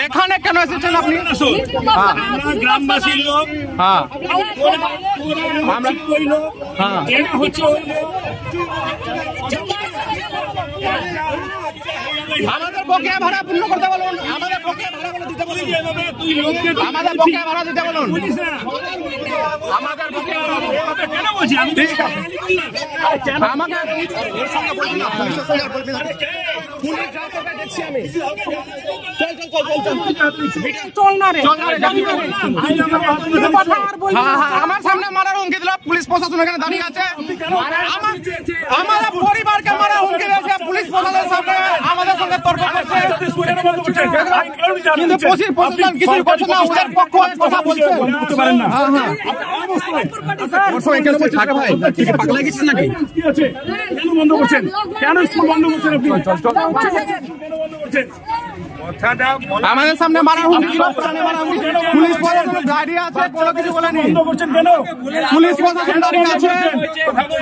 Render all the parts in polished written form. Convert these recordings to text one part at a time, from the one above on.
এখানে কেন এসেছেন আপনি? আমরা গ্রামবাসীর লোক, আমরা হচ্ছে আমাদের বকেয়া ভাড়া পূর্ণ করতে বলুন, আমাদের বকেয়া ভাড়াগুলো দিতে বলুন, আমাদের বকেয়া ভাড়া দিতে বলুন, আমাদের বকেয়া ভাড়া কেন বলছি আমি? ঠিক আছে আমাকে এর সঙ্গে বলবি না, পুলিশের সঙ্গে বলবি না, পুলিশ যা তোকে দেখছি আমি। চল চল চল চল চল না রে, চল না রে, আমার সামনে মারার হুমকি দিল পুলিশ প্রশাসন, এখানে দাঁড়িয়ে আছে, আমাদের পরিবারকে মারার হুমকি দিয়েছে পুলিশ প্রশাসনের সামনে, আমাদের সঙ্গে তর্ক করছে, কিন্তু প্রশাসন কিছুই করছে না, ওদের পক্ষ কথা বলছে। ভাই পাগলা গেছিস নাকি? কেন বন্ধ করছেন? কেন স্কুল বন্ধ করছেন আপনি? আমাদের সামনে মারার হুমকি দিল, পুলিশ প্রশাসন দাঁড়িয়ে আছে, কোনো কিছু বলেনি। পুলিশ প্রশাসন দাঁড়িয়ে আছে,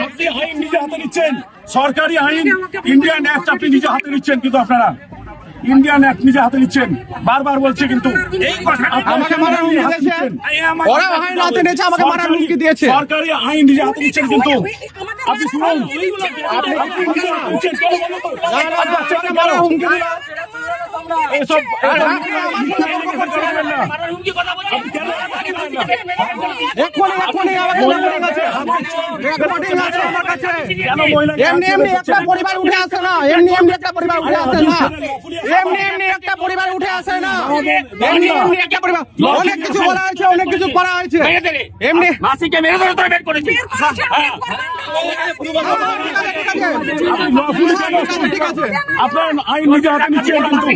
আপনি আইন নিজে হাতে নিচ্ছেন, সরকারি আইন ইন্ডিয়ান অ্যাক্ট আপনি নিজে হাতে নিচ্ছেন, কিন্তু আপনারা ইন্ডিয়ান অ্যাক্ট নিজে হাতে নিচ্ছেন, বারবার বলছে, কিন্তু আমাকে মারার হুমকি দিয়েছে, ওরা আইন হাতে নিয়েছে, আমাকে মারার হুমকি দিয়েছে, সরকারি আইন নিজে হাতে নিচ্ছেন, কিন্তু আপনি শুনুন, মারার হুমকি দিল, এসব এমনি এমনি একটা পরিবার উঠে আসে না, এমনি এমনি একটা পরিবার উঠে আসে না, এমনি এমনি একটা পরিবার উঠে আসে না, এমনি এমনি একটা পরিবার, অনেক কিছু বলা হয়েছে, অনেক কিছু করা হয়েছে, এমনি মাসিকে মেরে ধরে তোরা বের করেছি। ঠিক আছে, আপনার আইন নিজে হাতে নিচ্ছেন, কিন্তু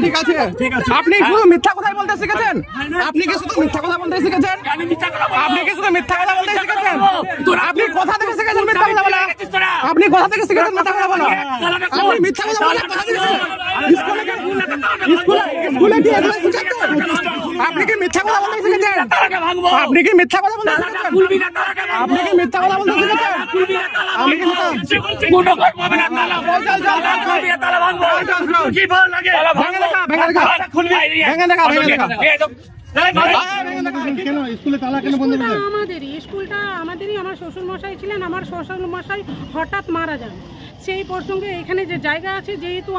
ঠিক আছে, ঠিক আছে, আপনি শুধু মিথ্যা কথাই বলতে শিখেছেন, আপনি কি শুধু মিথ্যা কথা বলতে শিখেছেন, আপনি কি শুধু মিথ্যা কথা বলতে শিখেছেন, আপনি কোথা থেকে শিখেছেন মিথ্যা কথা বলা, আপনি কোথা থেকে শিখেছেন মিথ্যা কথা বলা, আপনি মিথ্যা কথা বলা কোথা থেকে শিখেছেন? স্কুলে কি এগুলো শিখাচ্ছেন? আপনি কি মিথ্যা কথা বলতে শিখেছেন? আপনি কি মিথ্যা কথা বলতে শিখেছেন? আপনি কি মিথ্যা কথা বলতে শিখেছেন? আমি কি আমাদেরই আমার শ্বশুর মশাই ছিলেন, আমার শ্বশুর মশাই হঠাৎ মারা যান। সেই প্রসঙ্গে এখানে যে জায়গা আছে, যেহেতু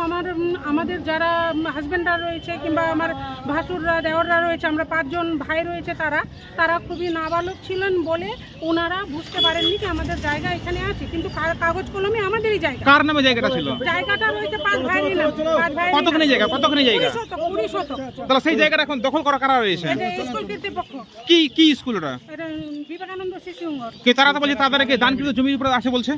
আমাদের যারা হাজব্যান্ডরা রয়েছে কিংবা আমার ভাসুররা দেওররা রয়েছে, আমরা 5 জন ভাই রয়েছে, তারা খুবই নাবালক ছিলেন বলে ওনারা বুঝতে পারেননি কি আমাদের জায়গা এখানে আছে, কিন্তু কাগজ কলমে আমাদেরই জায়গা। কার নামে জায়গাটা ছিল? জায়গাটা রয়েছে 5 ভাইয়ের নামে। কতখানি জায়গা? কতখানি জায়গা? 20 শতক। তাহলে সেই জায়গাটা এখন দখল করা কারা রয়েছে? স্কুল কর্তৃপক্ষ। কি স্কুল ওটা? এটা বিবেকানন্দ শিশুঙ্গর। কে তারা তো বলছে তাদেরকে দানকৃত জমির উপরে আসে বলছে,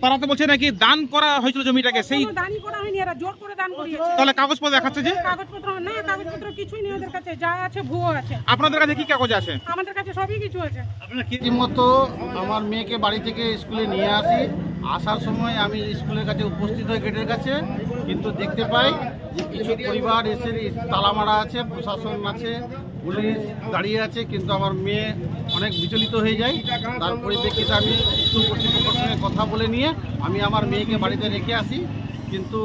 তারা তো বলছে নাকি দান করা হয়েছিল জমিটাকে, সেই দানই করা হয়নি, এরা জোর করে দান করিয়েছে। তাহলে কাগজপত্র দেখাচ্ছে যে কাগজপত্র না, কাগজপত্র কিছুই নেই ওদের কাছে, যা আছে ভুয়ো আছে। আপনাদের কাছে কি কাগজ আছে? আমাদের কাছে সবই কিছু আছে। রীতিমতো আমার মেয়েকে বাড়ি থেকে স্কুলে নিয়ে আসি, আসার সময় আমি স্কুলের কাছে উপস্থিত হই গেটের কাছে, কিন্তু দেখতে পাই যে কিছু পরিবার এসে তালা মারা আছে, প্রশাসন আছে, পুলিশ দাঁড়িয়ে আছে, কিন্তু আমার মেয়ে অনেক বিচলিত হয়ে যায়। তার পরিপ্রেক্ষিতে আমি স্কুল কর্তৃপক্ষের সঙ্গে কথা বলে নিয়ে আমি আমার মেয়েকে বাড়িতে রেখে আসি, কিন্তু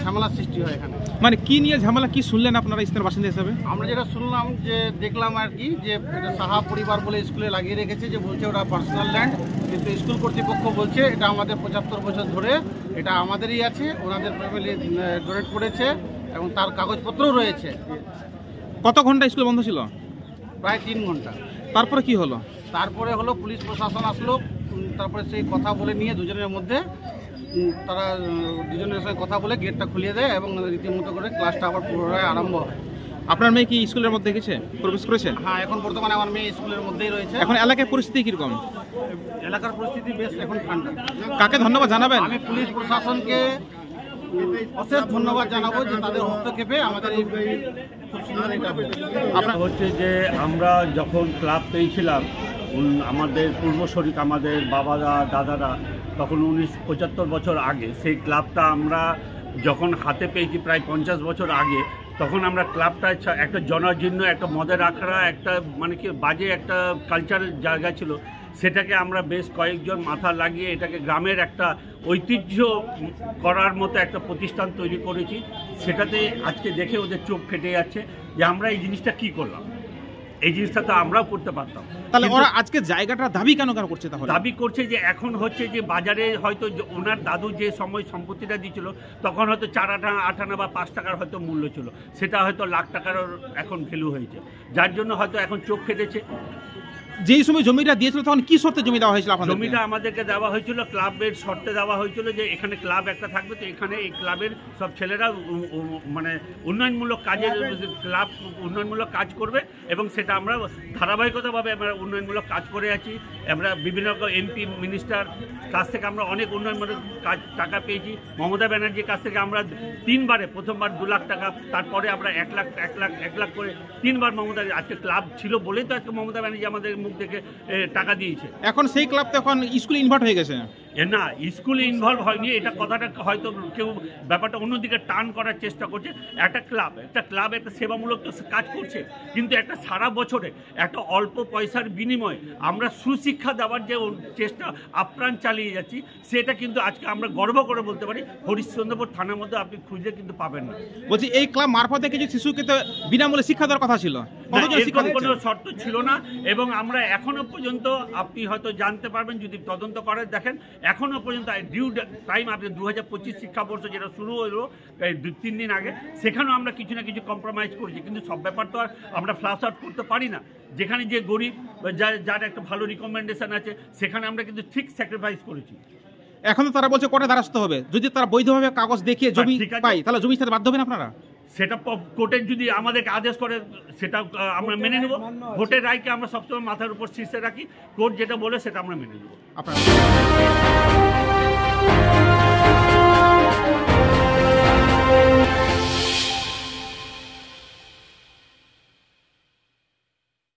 ঝামেলার সৃষ্টি হয় এখানে। মানে কি নিয়ে ঝামেলা, কি শুনলেন আপনারা স্থানীয় বাসিন্দা হিসাবে? আমরা যেটা শুনলাম, যে দেখলাম আর কি, যে এটা সাহা পরিবার বলে স্কুলে লাগিয়ে রেখেছে, যে বলছে ওটা পার্সোনাল ল্যান্ড, কিন্তু স্কুল কর্তৃপক্ষ বলছে এটা আমাদের 75 বছর ধরে এটা আমাদেরই আছে, ওনাদের ফ্যামিলি ডোনেট করেছে এবং তার কাগজপত্রও রয়েছে। কত ঘন্টা স্কুল বন্ধ ছিল? প্রায় 3 ঘন্টা। তারপরে কি হলো? তারপরে হলো পুলিশ প্রশাসন আসলো, তারপরে সেই কথা বলে নিয়ে দুজনের মধ্যে তারা দুজনের সঙ্গে কথা বলে গেটটা খুলিয়ে দেয় এবং রীতিমতো করে ক্লাসটা আবার পুনরায় আরম্ভ হয়। আপনার মেয়ে কি স্কুলের মধ্যে গেছে, প্রবেশ করেছে? হ্যাঁ, এখন বর্তমানে আমার মেয়ে স্কুলের মধ্যেই রয়েছে। এখন এলাকার পরিস্থিতি কিরকম? এলাকার পরিস্থিতি বেশ এখন ঠান্ডা। কাকে ধন্যবাদ জানাবেন? আমি পুলিশ প্রশাসনকে অশেষ ধন্যবাদ জানাবো যে তাদের হস্তক্ষেপে আমাদের এই খুব সুন্দর এটা আপনার হচ্ছে যে আমরা যখন ক্লাব পেয়েছিলাম, আমাদের পূর্বশরীর আমাদের বাবারা দাদারা তখন 75 বছর আগে সেই ক্লাবটা আমরা যখন হাতে পেয়েছি প্রায় 50 বছর আগে, তখন আমরা ক্লাবটা একটা জনজীর্ণ একটা মদের আখড়া, একটা মানে কি বাজে একটা কালচারের জায়গা ছিল, সেটাকে আমরা বেশ কয়েকজন মাথা লাগিয়ে এটাকে গ্রামের একটা ঐতিহ্য করার মতো একটা প্রতিষ্ঠান তৈরি করেছি। সেটাতে আজকে দেখে ওদের চোখ ফেটে যাচ্ছে যে আমরা এই জিনিসটা কি করলাম, এই জিনিসটা তো আমরাও করতে পারতাম। তাহলে ওরা আজকে জায়গাটা দাবি কেন করছে? তাহলে দাবি করছে যে এখন হচ্ছে যে বাজারে হয়তো ওনার দাদু যে সময় সম্পত্তিটা দিয়েছিল তখন হয়তো 4 আনা বা 5 টাকার হয়তো মূল্য ছিল, সেটা হয়তো লাখ টাকার এখন ভ্যালু হয়েছে, যার জন্য হয়তো এখন চোখ ফেটেছে। যেই সময় জমিটা দিয়েছিল তখন কি শর্তে জমি দেওয়া হয়েছিল আপনাদের? জমিটা আমাদেরকে দেওয়া হয়েছিল ক্লাবের শর্তে দেওয়া হয়েছিল যে এখানে ক্লাব একটা থাকবে, তো এখানে এই ক্লাবের সব ছেলেরা মানে উন্নয়নমূলক কাজের ক্লাব উন্নয়নমূলক কাজ করবে এবং সেটা আমরা ধারাবাহিকতাভাবে আমরা উন্নয়নমূলক কাজ করে আছি। আমরা বিভিন্ন এমপি মিনিস্টার কাছ থেকে আমরা অনেক উন্নয়নমূলক কাজ টাকা পেয়েছি। মমতা ব্যানার্জির কাছ থেকে আমরা 3 বারে, প্রথমবার 2 লাখ টাকা, তারপরে আমরা 1 লাখ করে 3 বার মমতা, আজকে ক্লাব ছিল বলেই তো আজকে মমতা ব্যানার্জি আমাদের মুখ থেকে টাকা দিয়েছে। এখন সেই ক্লাব তো এখন স্কুলে ইনভার্ট হয়ে গেছে। না, স্কুলে ইনভলভ হয়নি, এটা কথাটা হয়তো কেউ ব্যাপারটা অন্যদিকে টার্ন করার চেষ্টা করছে। একটা ক্লাব একটা সেবামূলক তো কাজ করছে, কিন্তু একটা সারা বছরে একটা অল্প পয়সার বিনিময়ে আমরা সুশিক্ষা দেওয়ার যে চেষ্টা আপ্রাণ চালিয়ে যাচ্ছি, সেটা কিন্তু আজকে আমরা গর্ব করে বলতে পারি হরিশ্চন্দ্রপুর থানার মধ্যে আপনি খুঁজলে কিন্তু পাবেন না। বলছি এই ক্লাব মারফতে কিছু শিশুকে তো বিনামূল্যে শিক্ষা দেওয়ার কথা ছিল, এরকম কোনো শর্ত ছিল না। এবং আমরা এখনো পর্যন্ত, আপনি হয়তো জানতে পারবেন যদি তদন্ত করে দেখেন, এখনো পর্যন্ত ডিউ টাইম আপনি 2025 শিক্ষাবর্ষ যেটা শুরু হলো 2-3 দিন আগে, সেখানেও আমরা কিছু না কিছু কম্প্রোমাইজ করেছি, কিন্তু সব ব্যাপার তো আর আমরা ফ্লাশ আউট করতে পারি না। যেখানে যে গরিব যার একটা ভালো রিকমেন্ডেশন আছে সেখানে আমরা কিন্তু ঠিক স্যাক্রিফাইস করেছি। এখন তো তারা বলছে কোর্টে দ্বারস্থ হবে, যদি তারা বৈধভাবে কাগজ দেখিয়ে জমি ঠিক আছে। পায় তাহলে জমি সাথে বাধ্য হবেন আপনারা? সেটা কোর্টের যদি আমাদেরকে আদেশ করে সেটা আমরা মেনে নেব। ভোটের রায়কে আমরা সবসময় মাথার উপর শীর্ষে রাখি, কোর্ট যেটা বলে সেটা আমরা মেনে নেব। আপনারা